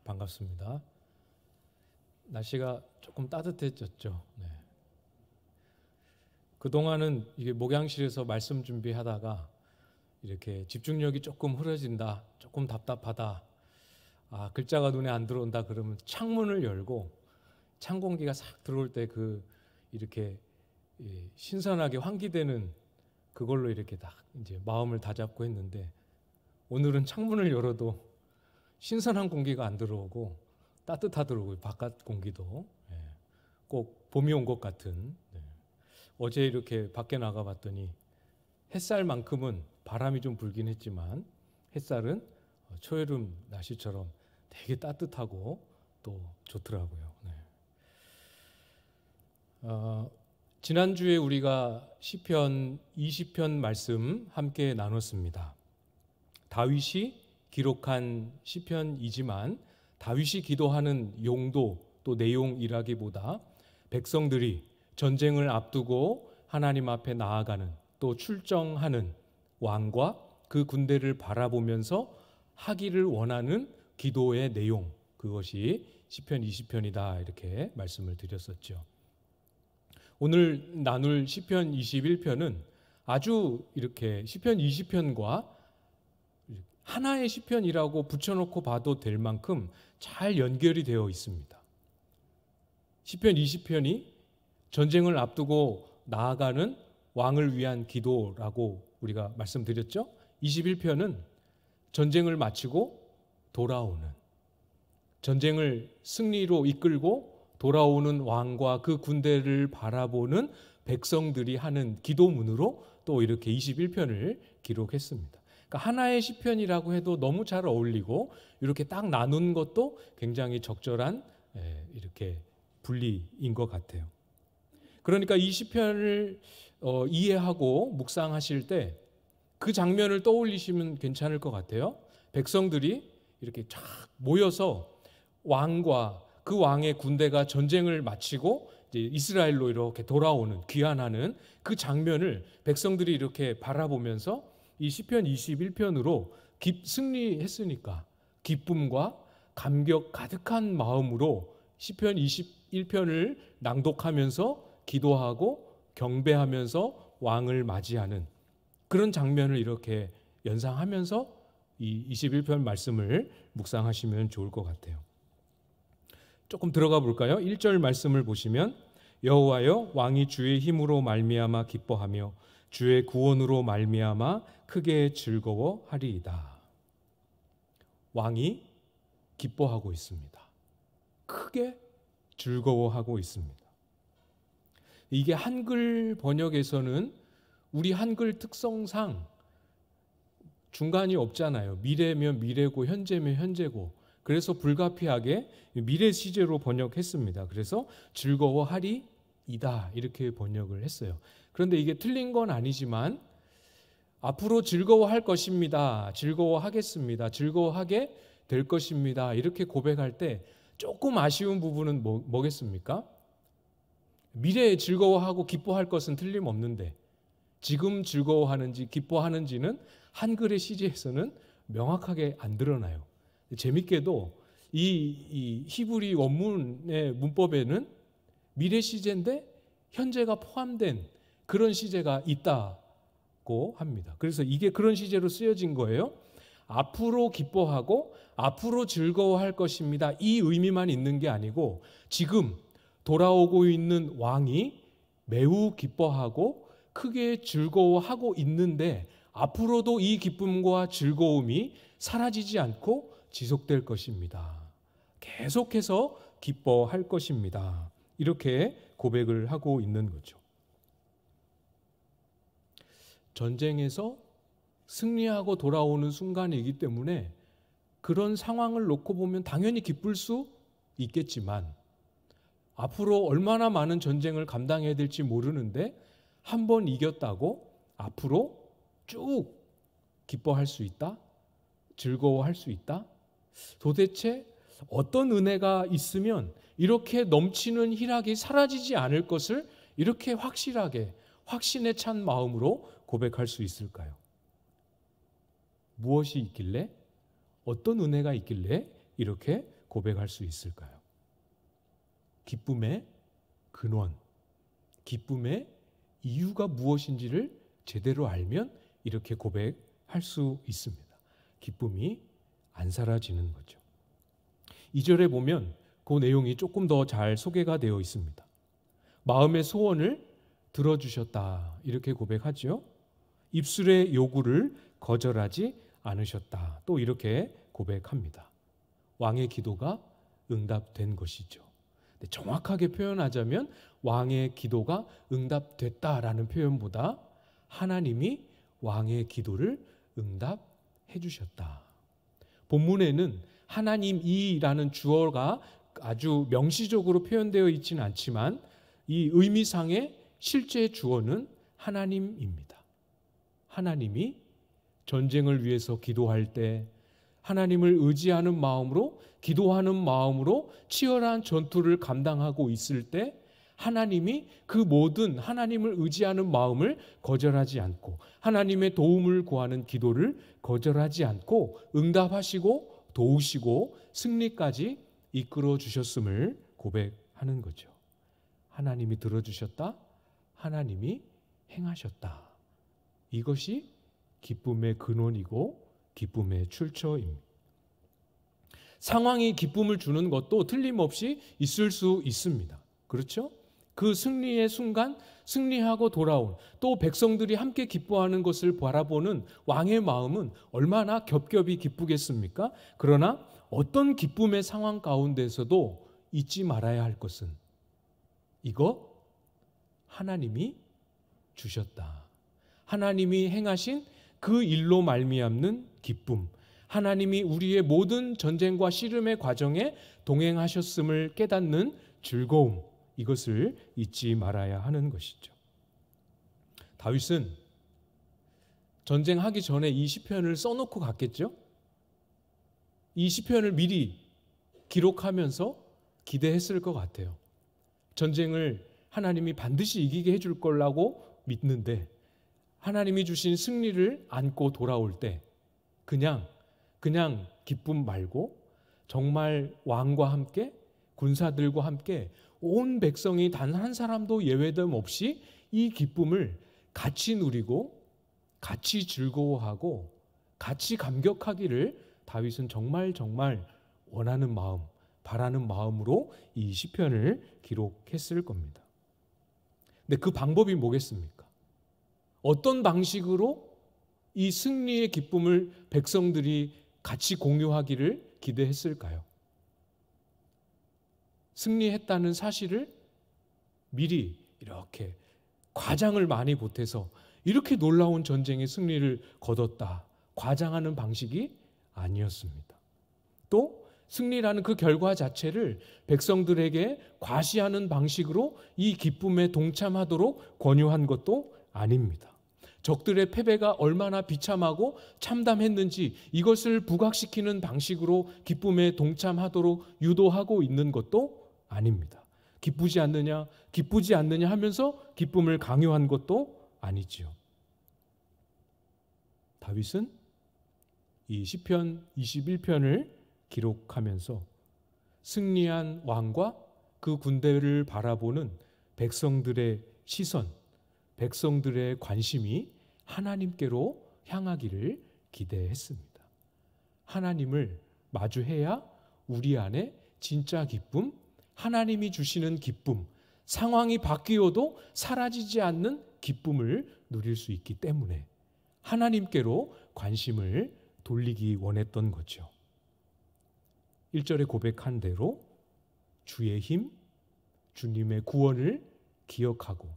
반갑습니다. 날씨가 조금 따뜻해졌죠. 네. 그동안은 이게 목양실에서 말씀 준비하다가 이렇게 집중력이 조금 흐려진다, 조금 답답하다, 글자가 눈에 안 들어온다 그러면 창문을 열고 찬 공기가 싹 들어올 때 이렇게 신선하게 환기되는 그걸로 이렇게 딱 이제 마음을 다잡고 했는데, 오늘은 창문을 열어도 신선한 공기가 안 들어오고 따뜻하더라고요. 바깥 공기도. 꼭 봄이 온 것 같은. 어제 이렇게 밖에 나가봤더니 햇살만큼은 바람이 좀 불긴 했지만 햇살은 초여름 날씨처럼 되게 따뜻하고 또 좋더라고요. 지난주에 우리가 시편 20편 말씀 함께 나눴습니다. 다윗이 기록한 시편이지만 다윗이 기도하는 용도 또 내용이라기보다 백성들이 전쟁을 앞두고 하나님 앞에 나아가는 또 출정하는 왕과 그 군대를 바라보면서 하기를 원하는 기도의 내용, 그것이 시편 20편이다 이렇게 말씀을 드렸었죠. 오늘 나눌 시편 21편은 아주 이렇게 시편 20편과 하나의 시편이라고 붙여놓고 봐도 될 만큼 잘 연결이 되어 있습니다. 시편 20편이 전쟁을 앞두고 나아가는 왕을 위한 기도라고 우리가 말씀드렸죠. 21편은 전쟁을 마치고 돌아오는, 전쟁을 승리로 이끌고 돌아오는 왕과 그 군대를 바라보는 백성들이 하는 기도문으로 또 이렇게 21편을 기록했습니다. 그러니까 하나의 시편이라고 해도 너무 잘 어울리고 이렇게 딱 나눈 것도 굉장히 적절한 이렇게 분리인 것 같아요. 그러니까 이 시편을 이해하고 묵상하실 때 그 장면을 떠올리시면 괜찮을 것 같아요. 백성들이 이렇게 쫙 모여서 왕과 그 왕의 군대가 전쟁을 마치고 이제 이스라엘로 이렇게 돌아오는, 귀환하는 그 장면을 백성들이 이렇게 바라보면서 이 시편 21편으로 승리했으니까 기쁨과 감격 가득한 마음으로 시편 21편을 낭독하면서 기도하고 경배하면서 왕을 맞이하는 그런 장면을 이렇게 연상하면서 이 21편 말씀을 묵상하시면 좋을 것 같아요. 조금 들어가 볼까요? 1절 말씀을 보시면 여호와여, 왕이 주의 힘으로 말미암아 기뻐하며 주의 구원으로 말미암아 크게 즐거워하리이다. 왕이 기뻐하고 있습니다. 크게 즐거워하고 있습니다. 이게 한글 번역에서는 우리 한글 특성상 중간이 없잖아요. 미래면 미래고 현재면 현재고, 그래서 불가피하게 미래 시제로 번역했습니다. 그래서 즐거워하리이다 이렇게 번역을 했어요. 그런데 이게 틀린 건 아니지만 앞으로 즐거워할 것입니다, 즐거워하겠습니다, 즐거워하게 될 것입니다 이렇게 고백할 때 조금 아쉬운 부분은 뭐겠습니까? 미래에 즐거워하고 기뻐할 것은 틀림없는데 지금 즐거워하는지 기뻐하는지는 한글의 시제에서는 명확하게 안 드러나요. 재밌게도 이 히브리 원문의 문법에는 미래 시제인데 현재가 포함된 그런 시제가 있다고 합니다. 그래서 이게 그런 시제로 쓰여진 거예요. 앞으로 기뻐하고 앞으로 즐거워할 것입니다, 이 의미만 있는 게 아니고 지금 돌아오고 있는 왕이 매우 기뻐하고 크게 즐거워하고 있는데 앞으로도 이 기쁨과 즐거움이 사라지지 않고 지속될 것입니다. 계속해서 기뻐할 것입니다. 이렇게 고백을 하고 있는 거죠. 전쟁에서 승리하고 돌아오는 순간이기 때문에 그런 상황을 놓고 보면 당연히 기쁠 수 있겠지만 앞으로 얼마나 많은 전쟁을 감당해야 될지 모르는데 한 번 이겼다고 앞으로 쭉 기뻐할 수 있다? 즐거워할 수 있다? 도대체 어떤 은혜가 있으면 이렇게 넘치는 희락이 사라지지 않을 것을 이렇게 확실하게 확신에 찬 마음으로 고백할 수 있을까요? 무엇이 있길래, 어떤 은혜가 있길래 이렇게 고백할 수 있을까요? 기쁨의 근원, 기쁨의 이유가 무엇인지를 제대로 알면 이렇게 고백할 수 있습니다. 기쁨이 안 사라지는 거죠. 2절에 보면 그 내용이 조금 더 잘 소개가 되어 있습니다. 마음의 소원을 들어주셨다 이렇게 고백하죠. 입술의 요구를 거절하지 않으셨다 또 이렇게 고백합니다. 왕의 기도가 응답된 것이죠. 정확하게 표현하자면 왕의 기도가 응답됐다라는 표현보다 하나님이 왕의 기도를 응답해 주셨다. 본문에는 하나님이라는 주어가 아주 명시적으로 표현되어 있지는 않지만 이 의미상의 실제 주어는 하나님입니다. 하나님이 전쟁을 위해서 기도할 때 하나님을 의지하는 마음으로 기도하는 마음으로 치열한 전투를 감당하고 있을 때 하나님이 그 모든 하나님을 의지하는 마음을 거절하지 않고 하나님의 도움을 구하는 기도를 거절하지 않고 응답하시고 도우시고 승리까지 이끌어 주셨음을 고백하는 거죠. 하나님이 들어주셨다. 하나님이 행하셨다. 이것이 기쁨의 근원이고 기쁨의 출처입니다. 상황이 기쁨을 주는 것도 틀림없이 있을 수 있습니다. 그렇죠? 그 승리의 순간 승리하고 돌아온 또 백성들이 함께 기뻐하는 것을 바라보는 왕의 마음은 얼마나 겹겹이 기쁘겠습니까? 그러나 어떤 기쁨의 상황 가운데서도 잊지 말아야 할 것은 이거 하나님이 주셨다. 하나님이 행하신 그 일로 말미암는 기쁨, 하나님이 우리의 모든 전쟁과 씨름의 과정에 동행하셨음을 깨닫는 즐거움, 이것을 잊지 말아야 하는 것이죠. 다윗은 전쟁하기 전에 이 시편을 써놓고 갔겠죠? 이 시편을 미리 기록하면서 기대했을 것 같아요. 전쟁을 하나님이 반드시 이기게 해줄 거라고 믿는데 하나님이 주신 승리를 안고 돌아올 때 그냥 기쁨 말고 정말 왕과 함께 군사들과 함께 온 백성이 단 한 사람도 예외됨 없이 이 기쁨을 같이 누리고 같이 즐거워하고 같이 감격하기를 다윗은 정말 원하는 마음, 바라는 마음으로 이 시편을 기록했을 겁니다. 근데 그 방법이 뭐겠습니까? 어떤 방식으로 이 승리의 기쁨을 백성들이 같이 공유하기를 기대했을까요? 승리했다는 사실을 미리 이렇게 과장을 많이 보태서 이렇게 놀라운 전쟁의 승리를 거뒀다. 과장하는 방식이 아니었습니다. 또 승리라는 그 결과 자체를 백성들에게 과시하는 방식으로 이 기쁨에 동참하도록 권유한 것도 아닙니다. 적들의 패배가 얼마나 비참하고 참담했는지 이것을 부각시키는 방식으로 기쁨에 동참하도록 유도하고 있는 것도 아닙니다. 기쁘지 않느냐 하면서 기쁨을 강요한 것도 아니지요. 다윗은 이 시편 21편을 기록하면서 승리한 왕과 그 군대를 바라보는 백성들의 시선, 백성들의 관심이 하나님께로 향하기를 기대했습니다. 하나님을 마주해야 우리 안에 진짜 기쁨, 하나님이 주시는 기쁨, 상황이 바뀌어도 사라지지 않는 기쁨을 누릴 수 있기 때문에 하나님께로 관심을 돌리기 원했던 거죠. 1절에 고백한 대로 주의 힘, 주님의 구원을 기억하고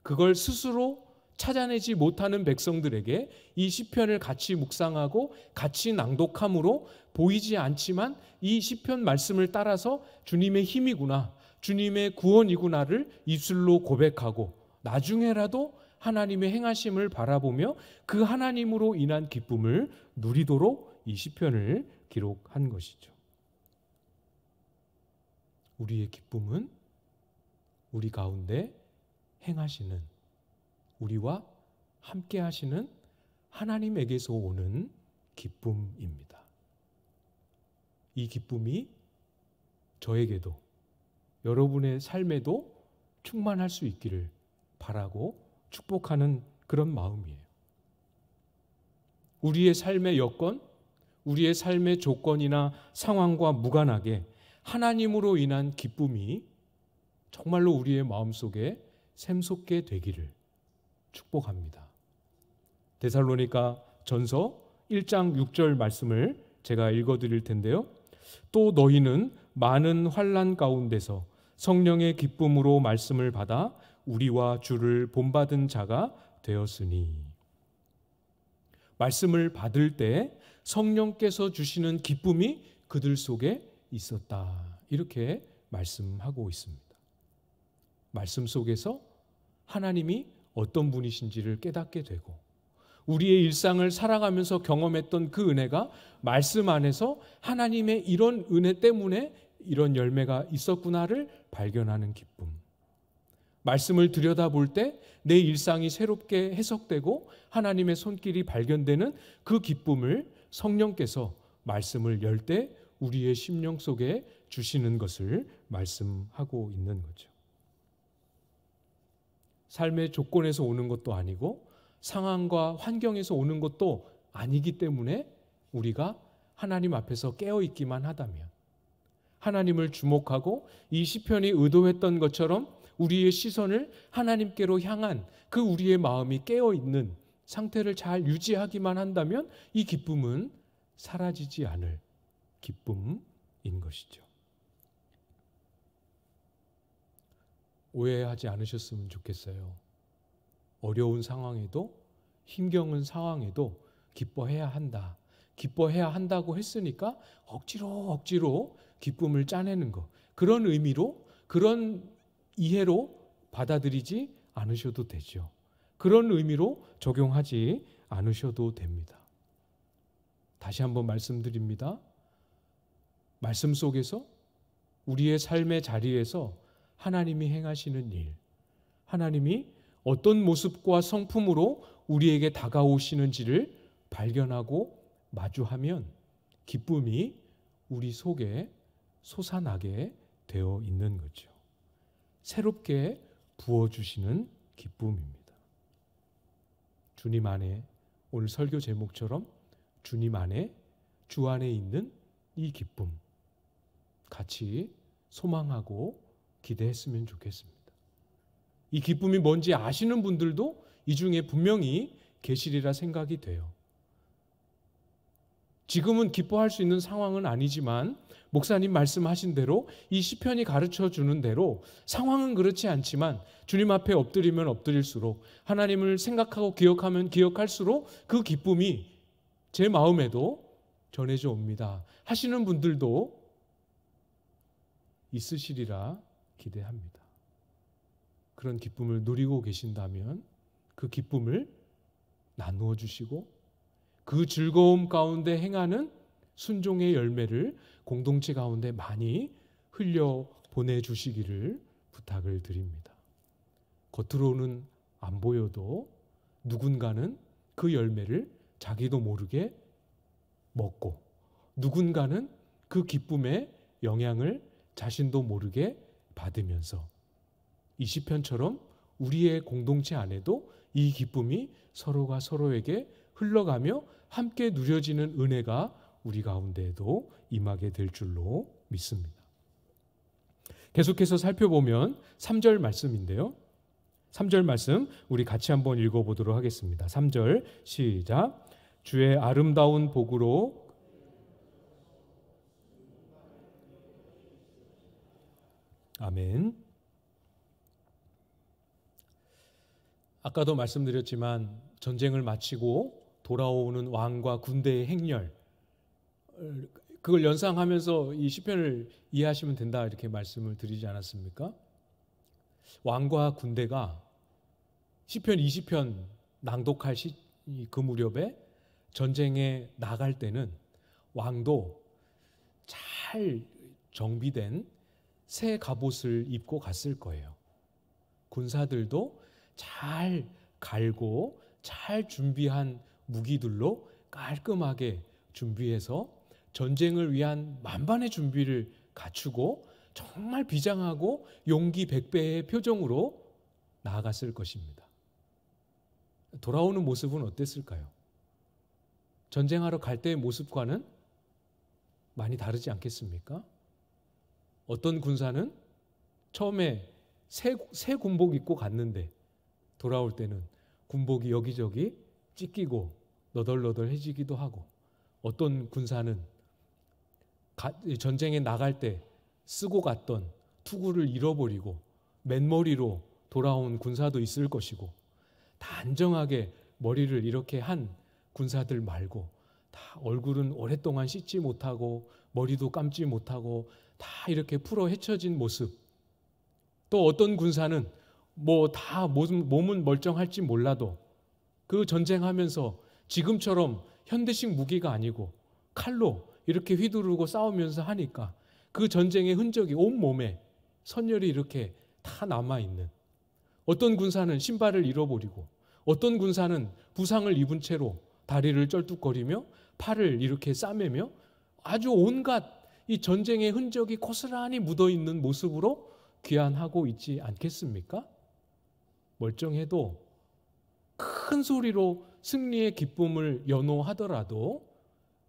그걸 스스로 찾아내지 못하는 백성들에게 이 시편을 같이 묵상하고 같이 낭독함으로 보이지 않지만 이 시편 말씀을 따라서 주님의 힘이구나, 주님의 구원이구나를 입술로 고백하고 나중에라도 하나님의 행하심을 바라보며 그 하나님으로 인한 기쁨을 누리도록 이 시편을 기록한 것이죠. 우리의 기쁨은 우리 가운데 행하시는, 우리와 함께 하시는 하나님에게서 오는 기쁨입니다. 이 기쁨이 저에게도 여러분의 삶에도 충만할 수 있기를 바라고 축복하는 그런 마음이에요. 우리의 삶의 여건, 우리의 삶의 조건이나 상황과 무관하게 하나님으로 인한 기쁨이 정말로 우리의 마음속에 샘솟게 되기를 축복합니다. 데살로니가 전서 1장 6절 말씀을 제가 읽어드릴 텐데요. 또 너희는 많은 환난 가운데서 성령의 기쁨으로 말씀을 받아 우리와 주를 본받은 자가 되었으니, 말씀을 받을 때 성령께서 주시는 기쁨이 그들 속에 있었다. 이렇게 말씀하고 있습니다. 말씀 속에서 하나님이 어떤 분이신지를 깨닫게 되고 우리의 일상을 살아가면서 경험했던 그 은혜가 말씀 안에서 하나님의 이런 은혜 때문에 이런 열매가 있었구나를 발견하는 기쁨. 말씀을 들여다볼 때 내 일상이 새롭게 해석되고 하나님의 손길이 발견되는 그 기쁨을 성령께서 말씀을 열 때 우리의 심령 속에 주시는 것을 말씀하고 있는 거죠. 삶의 조건에서 오는 것도 아니고 상황과 환경에서 오는 것도 아니기 때문에 우리가 하나님 앞에서 깨어있기만 하다면, 하나님을 주목하고 이 시편이 의도했던 것처럼 우리의 시선을 하나님께로 향한 그 우리의 마음이 깨어있는 상태를 잘 유지하기만 한다면 이 기쁨은 사라지지 않을 기쁨인 것이죠. 오해하지 않으셨으면 좋겠어요. 어려운 상황에도, 힘겨운 상황에도 기뻐해야 한다. 기뻐해야 한다고 했으니까 억지로 기쁨을 짜내는 것, 그런 의미로, 그런 이해로 받아들이지 않으셔도 되죠. 그런 의미로 적용하지 않으셔도 됩니다. 다시 한번 말씀드립니다. 말씀 속에서 우리의 삶의 자리에서 하나님이 행하시는 일, 하나님이 어떤 모습과 성품으로 우리에게 다가오시는지를 발견하고 마주하면 기쁨이 우리 속에 솟아나게 되어 있는 거죠. 새롭게 부어주시는 기쁨입니다. 주님 안에, 오늘 설교 제목처럼 주님 안에, 주 안에 있는 이 기쁨 같이 소망하고 기대했으면 좋겠습니다. 이 기쁨이 뭔지 아시는 분들도 이 중에 분명히 계시리라 생각이 돼요. 지금은 기뻐할 수 있는 상황은 아니지만 목사님 말씀하신 대로 이 시편이 가르쳐 주는 대로 상황은 그렇지 않지만 주님 앞에 엎드리면 엎드릴수록, 하나님을 생각하고 기억하면 기억할수록 그 기쁨이 제 마음에도 전해져 옵니다 하시는 분들도 있으시리라 기대합니다. 그런 기쁨을 누리고 계신다면 그 기쁨을 나누어 주시고 그 즐거움 가운데 행하는 순종의 열매를 공동체 가운데 많이 흘려 보내주시기를 부탁을 드립니다. 겉으로는 안 보여도 누군가는 그 열매를 자기도 모르게 먹고, 누군가는 그 기쁨의 영향을 자신도 모르게 받으면서 이 시편처럼 우리의 공동체 안에도 이 기쁨이 서로가 서로에게 흘러가며 함께 누려지는 은혜가 우리 가운데에도 임하게 될 줄로 믿습니다. 계속해서 살펴보면 3절 말씀인데요. 3절 말씀 우리 같이 한번 읽어보도록 하겠습니다. 3절 시작. 주의 아름다운 복으로 아멘. 아까도 말씀드렸지만 전쟁을 마치고 돌아오는 왕과 군대의 행렬, 그걸 연상하면서 이 시편을 이해하시면 된다 이렇게 말씀을 드리지 않았습니까? 왕과 군대가 시편 20편 낭독할 그 무렵에 전쟁에 나갈 때는 왕도 잘 정비된 새 갑옷을 입고 갔을 거예요. 군사들도 잘 갈고 잘 준비한 무기들로 깔끔하게 준비해서 전쟁을 위한 만반의 준비를 갖추고 정말 비장하고 용기 100배의 표정으로 나아갔을 것입니다. 돌아오는 모습은 어땠을까요? 전쟁하러 갈 때의 모습과는 많이 다르지 않겠습니까? 어떤 군사는 처음에 새 군복 입고 갔는데 돌아올 때는 군복이 여기저기 찢기고 너덜너덜해지기도 하고, 어떤 군사는 전쟁에 나갈 때 쓰고 갔던 투구를 잃어버리고 맨머리로 돌아온 군사도 있을 것이고, 단정하게 머리를 이렇게 한 군사들 말고 다 얼굴은 오랫동안 씻지 못하고 머리도 감지 못하고 다 이렇게 풀어 헤쳐진 모습. 또 어떤 군사는 뭐 다 몸은 멀쩡할지 몰라도 그 전쟁하면서 지금처럼 현대식 무기가 아니고 칼로 이렇게 휘두르고 싸우면서 하니까 그 전쟁의 흔적이 온몸에 선열이 이렇게 다 남아있는, 어떤 군사는 신발을 잃어버리고 어떤 군사는 부상을 입은 채로 다리를 쩔뚝거리며 팔을 이렇게 싸매며 아주 온갖 이 전쟁의 흔적이 고스란히 묻어있는 모습으로 귀환하고 있지 않겠습니까? 멀쩡해도 큰 소리로 승리의 기쁨을 연호하더라도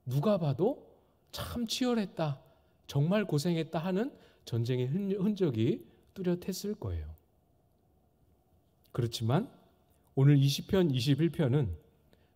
누가 봐도 참 치열했다, 정말 고생했다 하는 전쟁의 흔적이 뚜렷했을 거예요. 그렇지만 오늘 20편, 21편은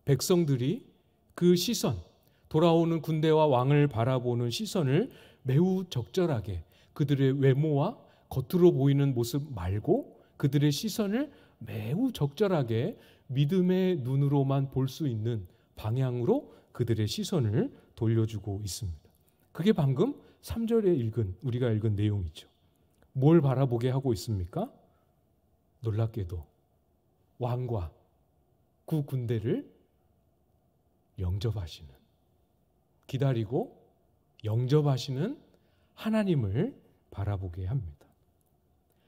백성들이 그 시선, 돌아오는 군대와 왕을 바라보는 시선을 매우 적절하게, 그들의 외모와 겉으로 보이는 모습 말고 그들의 시선을 매우 적절하게 믿음의 눈으로만 볼 수 있는 방향으로 그들의 시선을 돌려주고 있습니다. 그게 방금 3절에 우리가 읽은 내용이죠. 뭘 바라보게 하고 있습니까? 놀랍게도 왕과 그 군대를 영접하시는, 기다리고 영접하시는 하나님을 바라보게 합니다.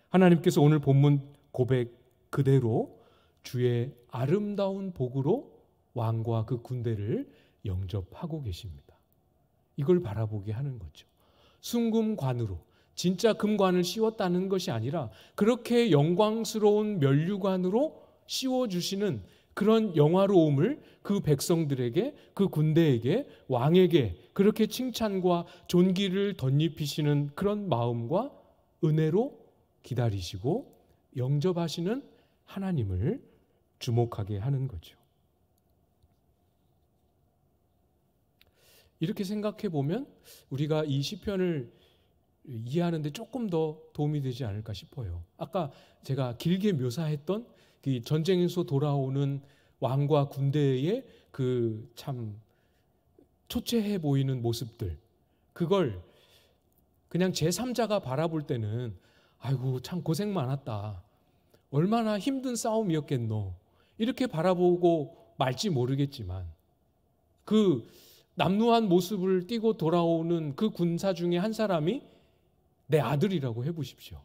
하나님께서 오늘 본문 고백 그대로 주의 아름다운 복으로 왕과 그 군대를 영접하고 계십니다. 이걸 바라보게 하는 거죠. 순금관으로, 진짜 금관을 씌웠다는 것이 아니라 그렇게 영광스러운 면류관으로 씌워주시는 그런 영화로움을 그 백성들에게, 그 군대에게, 왕에게 그렇게 칭찬과 존귀를 덧입히시는 그런 마음과 은혜로 기다리시고 영접하시는 하나님을 주목하게 하는 거죠. 이렇게 생각해 보면 우리가 이 시편을 이해하는 데 조금 더 도움이 되지 않을까 싶어요. 아까 제가 길게 묘사했던 그 전쟁에서 돌아오는 왕과 군대의 그 참 초췌해 보이는 모습들, 그걸 그냥 제3자가 바라볼 때는 아이고 참 고생 많았다, 얼마나 힘든 싸움이었겠노, 이렇게 바라보고 말지 모르겠지만, 그 남루한 모습을 띠고 돌아오는 그 군사 중에 한 사람이 내 아들이라고 해보십시오.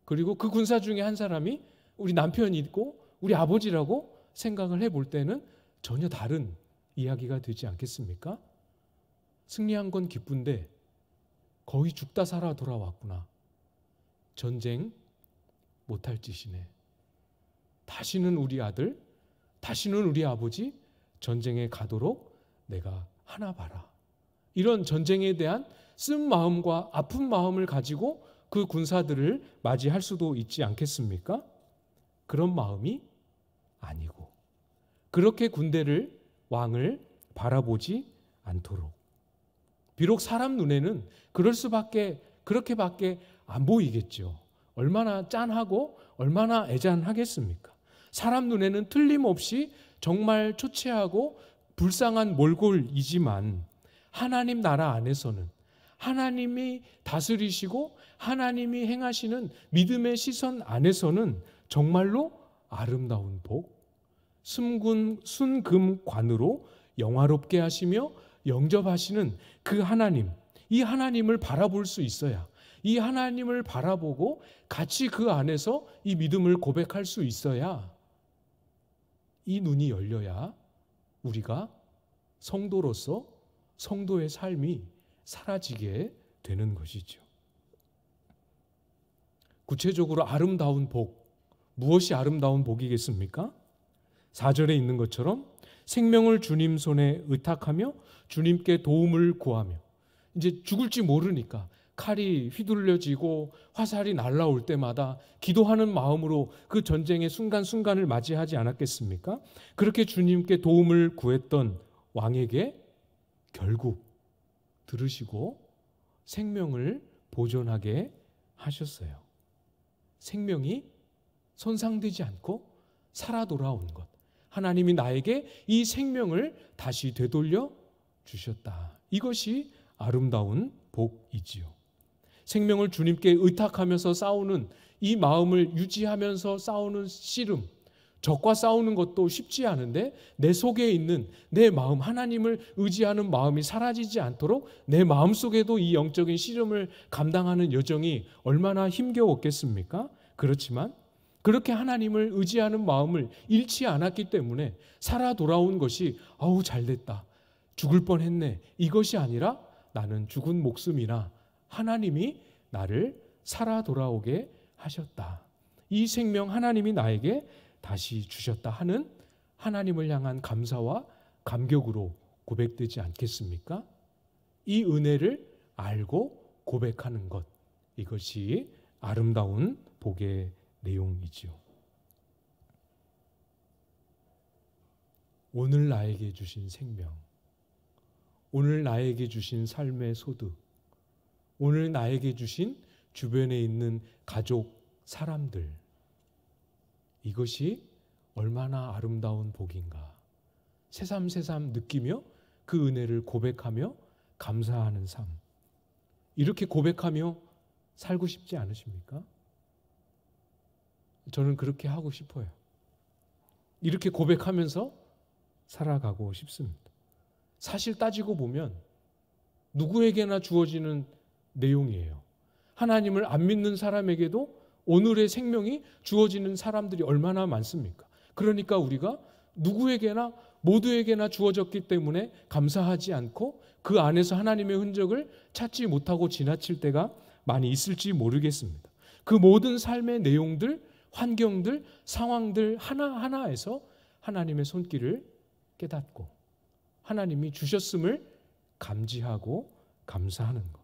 그리고 그 군사 중에 한 사람이 우리 남편이고 우리 아버지라고 생각을 해볼 때는 전혀 다른 이야기가 되지 않겠습니까? 승리한 건 기쁜데 거의 죽다 살아 돌아왔구나. 전쟁 못할 짓이네. 다시는 우리 아들, 다시는 우리 아버지 전쟁에 가도록 내가 하나 봐라. 이런 전쟁에 대한 쓴 마음과 아픈 마음을 가지고 그 군사들을 맞이할 수도 있지 않겠습니까? 그런 마음이 아니고, 그렇게 군대를, 왕을 바라보지 않도록, 비록 사람 눈에는 그렇게밖에 안 보이겠죠. 얼마나 짠하고 얼마나 애잔하겠습니까? 사람 눈에는 틀림없이 정말 초췌하고 불쌍한 몰골이지만 하나님 나라 안에서는, 하나님이 다스리시고 하나님이 행하시는 믿음의 시선 안에서는 정말로 아름다운 복, 순금관으로 영화롭게 하시며 영접하시는 그 하나님, 이 하나님을 바라볼 수 있어야, 이 하나님을 바라보고 같이 그 안에서 이 믿음을 고백할 수 있어야, 이 눈이 열려야 우리가 성도로서 성도의 삶이 사라지게 되는 것이죠. 구체적으로 아름다운 복, 무엇이 아름다운 복이겠습니까? 4절에 있는 것처럼 생명을 주님 손에 의탁하며 주님께 도움을 구하며, 이제 죽을지 모르니까 칼이 휘둘려지고 화살이 날아올 때마다 기도하는 마음으로 그 전쟁의 순간순간을 맞이하지 않았겠습니까? 그렇게 주님께 도움을 구했던 왕에게 결국 들으시고 생명을 보존하게 하셨어요. 생명이 손상되지 않고 살아 돌아온 것. 하나님이 나에게 이 생명을 다시 되돌려 주셨다. 이것이 아름다운 복이지요. 생명을 주님께 의탁하면서 싸우는 이 마음을 유지하면서 싸우는 씨름, 적과 싸우는 것도 쉽지 않은데 내 속에 있는 내 마음, 하나님을 의지하는 마음이 사라지지 않도록 내 마음속에도 이 영적인 씨름을 감당하는 여정이 얼마나 힘겨웠겠습니까? 그렇지만 그렇게 하나님을 의지하는 마음을 잃지 않았기 때문에 살아 돌아온 것이 아우 잘됐다, 죽을 뻔했네, 이것이 아니라 나는 죽은 목숨이나 하나님이 나를 살아 돌아오게 하셨다. 이 생명 하나님이 나에게 다시 주셨다 하는 하나님을 향한 감사와 감격으로 고백되지 않겠습니까? 이 은혜를 알고 고백하는 것, 이것이 아름다운 복의 내용이지요. 오늘 나에게 주신 생명, 오늘 나에게 주신 삶의 소득, 오늘 나에게 주신 주변에 있는 가족, 사람들, 이것이 얼마나 아름다운 복인가. 새삼새삼 느끼며 그 은혜를 고백하며 감사하는 삶. 이렇게 고백하며 살고 싶지 않으십니까? 저는 그렇게 하고 싶어요. 이렇게 고백하면서 살아가고 싶습니다. 사실 따지고 보면 누구에게나 주어지는 내용이에요. 하나님을 안 믿는 사람에게도 오늘의 생명이 주어지는 사람들이 얼마나 많습니까? 그러니까 우리가 누구에게나 모두에게나 주어졌기 때문에 감사하지 않고 그 안에서 하나님의 흔적을 찾지 못하고 지나칠 때가 많이 있을지 모르겠습니다. 그 모든 삶의 내용들, 환경들, 상황들 하나하나에서 하나님의 손길을 깨닫고 하나님이 주셨음을 감지하고 감사하는 것.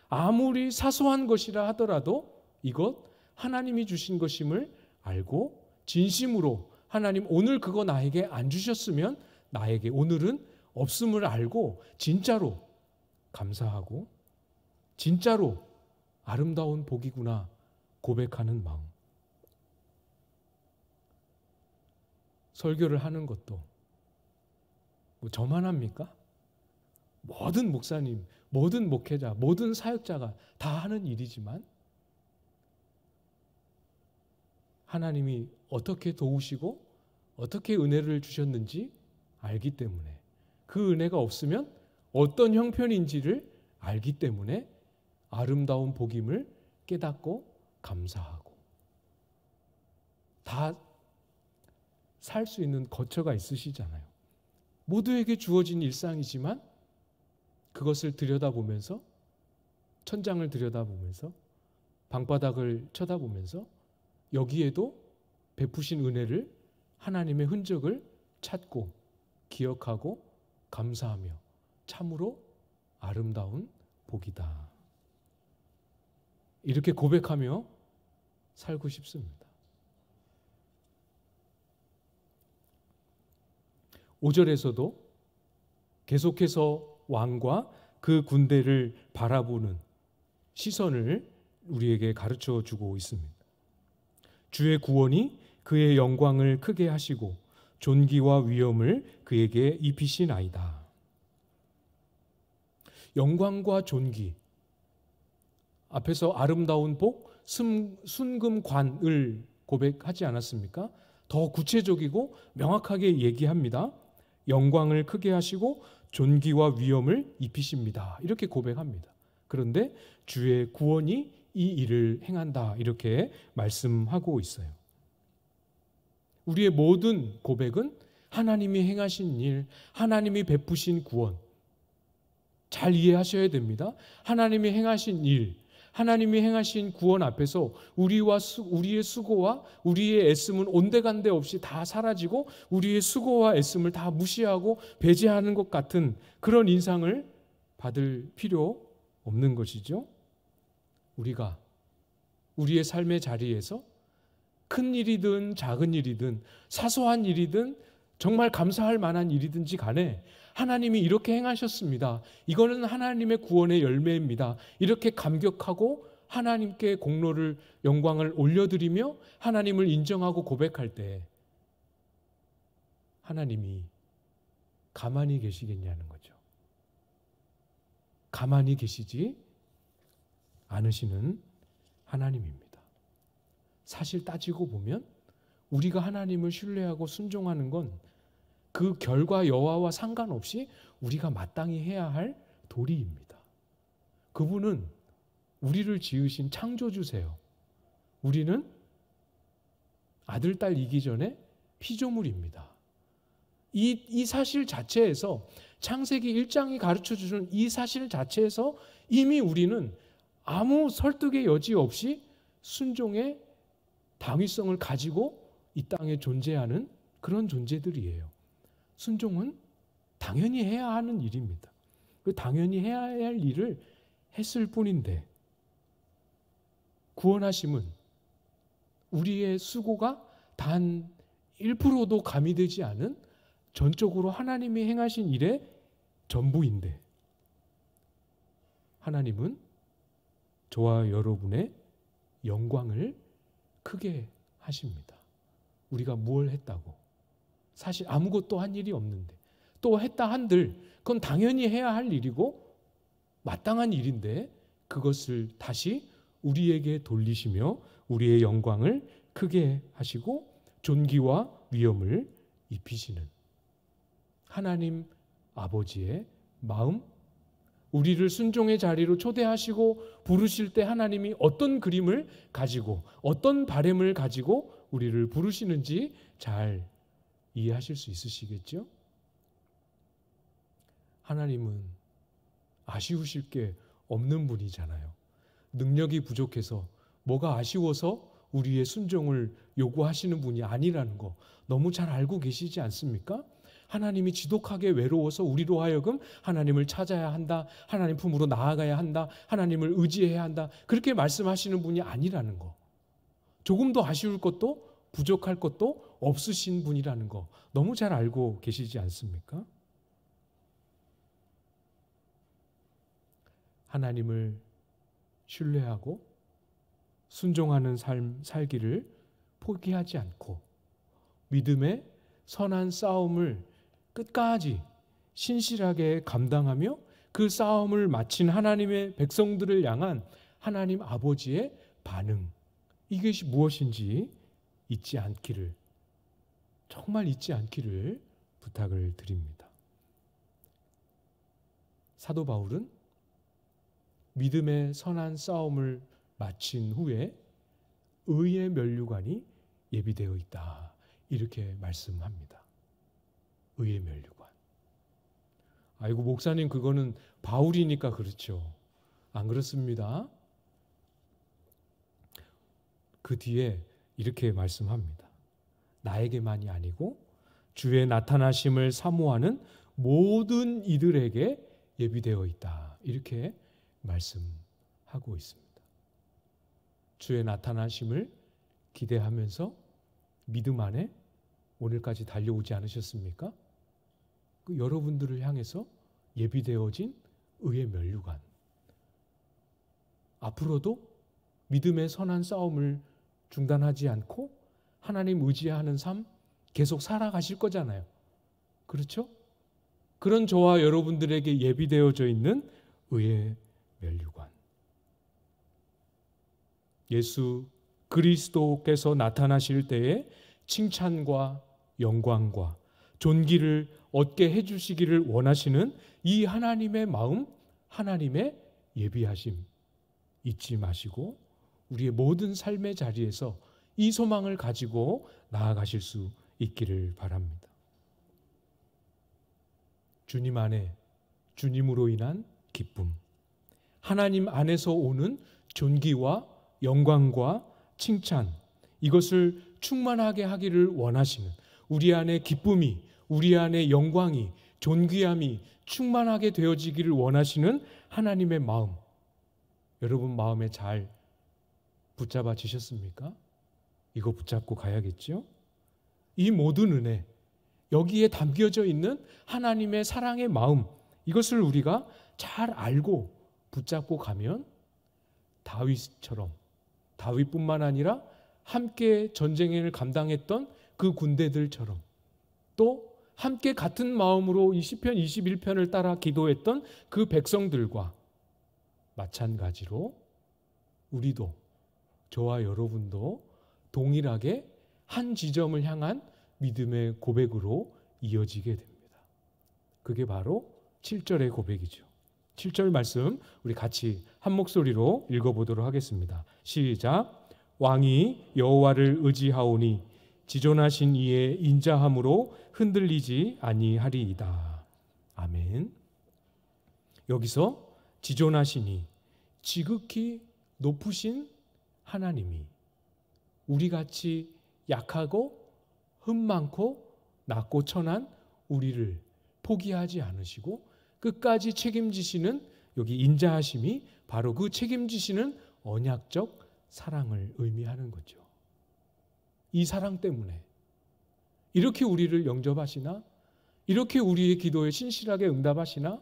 아무리 사소한 것이라 하더라도 이것 하나님이 주신 것임을 알고 진심으로 하나님 오늘 그거 나에게 안 주셨으면 나에게 오늘은 없음을 알고 진짜로 감사하고 진짜로 아름다운 복이구나 고백하는 마음. 설교를 하는 것도 뭐 저만 합니까? 모든 목사님, 모든 목회자, 모든 사역자가 다 하는 일이지만 하나님이 어떻게 도우시고 어떻게 은혜를 주셨는지 알기 때문에, 그 은혜가 없으면 어떤 형편인지를 알기 때문에 아름다운 복임을 깨닫고 감사하고 다 살 수 있는 거처가 있으시잖아요. 모두에게 주어진 일상이지만 그것을 들여다보면서, 천장을 들여다보면서, 방바닥을 쳐다보면서 여기에도 베푸신 은혜를, 하나님의 흔적을 찾고 기억하고 감사하며 참으로 아름다운 복이다. 이렇게 고백하며 살고 싶습니다. 5절에서도 계속해서 왕과 그 군대를 바라보는 시선을 우리에게 가르쳐 주고 있습니다. 주의 구원이 그의 영광을 크게 하시고 존귀와 위엄을 그에게 입히시나이다. 영광과 존귀, 앞에서 아름다운 복, 순금관을 고백하지 않았습니까? 더 구체적이고 명확하게 얘기합니다. 영광을 크게 하시고 존귀와 위엄을 입히십니다. 이렇게 고백합니다. 그런데 주의 구원이 이 일을 행한다. 이렇게 말씀하고 있어요. 우리의 모든 고백은 하나님이 행하신 일, 하나님이 베푸신 구원, 잘 이해하셔야 됩니다. 하나님이 행하신 일, 하나님이 행하신 구원 앞에서 우리의 수고와 우리의 애씀은 온데간데 없이 다 사라지고 우리의 수고와 애씀을 다 무시하고 배제하는 것 같은 그런 인상을 받을 필요 없는 것이죠. 우리가 우리의 삶의 자리에서 큰 일이든 작은 일이든 사소한 일이든 정말 감사할 만한 일이든지 간에 하나님이 이렇게 행하셨습니다. 이거는 하나님의 구원의 열매입니다. 이렇게 감격하고 하나님께 공로를 영광을 올려드리며 하나님을 인정하고 고백할 때 하나님이 가만히 계시겠냐는 거죠. 가만히 계시지 않으시는 하나님입니다. 사실 따지고 보면 우리가 하나님을 신뢰하고 순종하는 건 그 결과 여하와 상관없이 우리가 마땅히 해야 할 도리입니다. 그분은 우리를 지으신 창조주세요. 우리는 아들, 딸 이기 전에 피조물입니다. 이 사실 자체에서 창세기 1장이 가르쳐주는 이 사실 자체에서 이미 우리는 아무 설득의 여지 없이 순종의 당위성을 가지고 이 땅에 존재하는 그런 존재들이에요. 순종은 당연히 해야 하는 일입니다. 당연히 해야 할 일을 했을 뿐인데 구원하심은 우리의 수고가 단 1%도 가미되지 않은 전적으로 하나님이 행하신 일의 전부인데 하나님은 저와 여러분의 영광을 크게 하십니다. 우리가 무엇을 했다고? 사실 아무것도 한 일이 없는데 또 했다 한들 그건 당연히 해야 할 일이고 마땅한 일인데 그것을 다시 우리에게 돌리시며 우리의 영광을 크게 하시고 존귀와 위엄을 입히시는 하나님 아버지의 마음, 우리를 순종의 자리로 초대하시고 부르실 때 하나님이 어떤 그림을 가지고 어떤 바램을 가지고 우리를 부르시는지 잘 이해하실 수 있으시겠죠? 하나님은 아쉬우실 게 없는 분이잖아요. 능력이 부족해서 뭐가 아쉬워서 우리의 순종을 요구하시는 분이 아니라는 거 너무 잘 알고 계시지 않습니까? 하나님이 지독하게 외로워서 우리로 하여금 하나님을 찾아야 한다, 하나님 품으로 나아가야 한다, 하나님을 의지해야 한다 그렇게 말씀하시는 분이 아니라는 거 조금도 아쉬울 것도 부족할 것도 없으신 분이라는 거 너무 잘 알고 계시지 않습니까? 하나님을 신뢰하고 순종하는 삶 살기를 포기하지 않고 믿음의 선한 싸움을 끝까지 신실하게 감당하며 그 싸움을 마친 하나님의 백성들을 향한 하나님 아버지의 반응 이것이 무엇인지 잊지 않기를 정말 잊지 않기를 부탁을 드립니다. 사도 바울은 믿음의 선한 싸움을 마친 후에 의의 면류관이 예비되어 있다. 이렇게 말씀합니다. 의의 면류관. 아이고 목사님 그거는 바울이니까 그렇죠. 안 그렇습니다. 그 뒤에 이렇게 말씀합니다. 나에게만이 아니고 주의 나타나심을 사모하는 모든 이들에게 예비되어 있다. 이렇게 말씀하고 있습니다. 주의 나타나심을 기대하면서 믿음 안에 오늘까지 달려오지 않으셨습니까? 그 여러분들을 향해서 예비되어진 의의 면류관. 앞으로도 믿음의 선한 싸움을 중단하지 않고 하나님 의지하는 삶 계속 살아가실 거잖아요. 그렇죠? 그런 저와 여러분들에게 예비되어져 있는 의의 면류관. 예수 그리스도께서 나타나실 때에 칭찬과 영광과 존귀를 얻게 해주시기를 원하시는 이 하나님의 마음, 하나님의 예비하심 잊지 마시고 우리의 모든 삶의 자리에서 이 소망을 가지고 나아가실 수 있기를 바랍니다. 주님 안에 주님으로 인한 기쁨, 하나님 안에서 오는 존귀와 영광과 칭찬, 이것을 충만하게 하기를 원하시는, 우리 안에 기쁨이, 우리 안에 영광이, 존귀함이 충만하게 되어지기를 원하시는 하나님의 마음, 여러분 마음에 잘 붙잡아지셨습니까? 이거 붙잡고 가야겠죠? 이 모든 은혜, 여기에 담겨져 있는 하나님의 사랑의 마음, 이것을 우리가 잘 알고 붙잡고 가면 다윗처럼, 다윗뿐만 아니라 함께 전쟁을 감당했던 그 군대들처럼, 또 함께 같은 마음으로 이 시편 21편을 따라 기도했던 그 백성들과 마찬가지로 우리도, 저와 여러분도 동일하게 한 지점을 향한 믿음의 고백으로 이어지게 됩니다. 그게 바로 7절의 고백이죠. 7절 말씀 우리 같이 한 목소리로 읽어보도록 하겠습니다. 시작. 왕이 여호와를 의지하오니 지존하신 이의 인자함으로 흔들리지 아니하리이다. 아멘. 여기서 지존하시니, 지극히 높으신 하나님이 우리같이 약하고 흠 많고 낮고 천한 우리를 포기하지 않으시고 끝까지 책임지시는, 여기 인자하심이 바로 그 책임지시는 언약적 사랑을 의미하는 거죠. 이 사랑 때문에 이렇게 우리를 영접하시나, 이렇게 우리의 기도에 신실하게 응답하시나,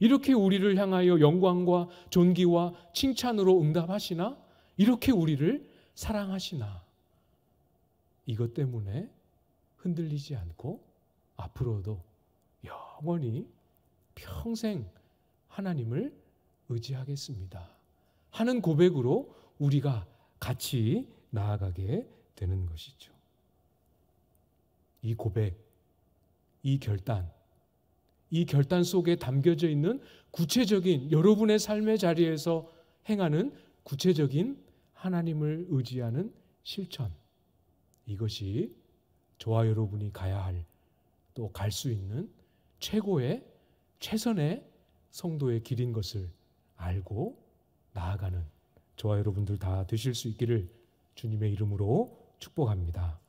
이렇게 우리를 향하여 영광과 존귀와 칭찬으로 응답하시나, 이렇게 우리를 사랑하시나, 이것 때문에 흔들리지 않고 앞으로도 영원히 평생 하나님을 의지하겠습니다 하는 고백으로 우리가 같이 나아가게 되는 것이죠. 이 고백, 이 결단 속에 담겨져 있는 구체적인, 여러분의 삶의 자리에서 행하는 구체적인 하나님을 의지하는 실천, 이것이 저와 여러분이 가야 할, 또 갈 수 있는 최고의, 최선의 성도의 길인 것을 알고 나아가는 저와 여러분들 다 되실 수 있기를 주님의 이름으로 축복합니다.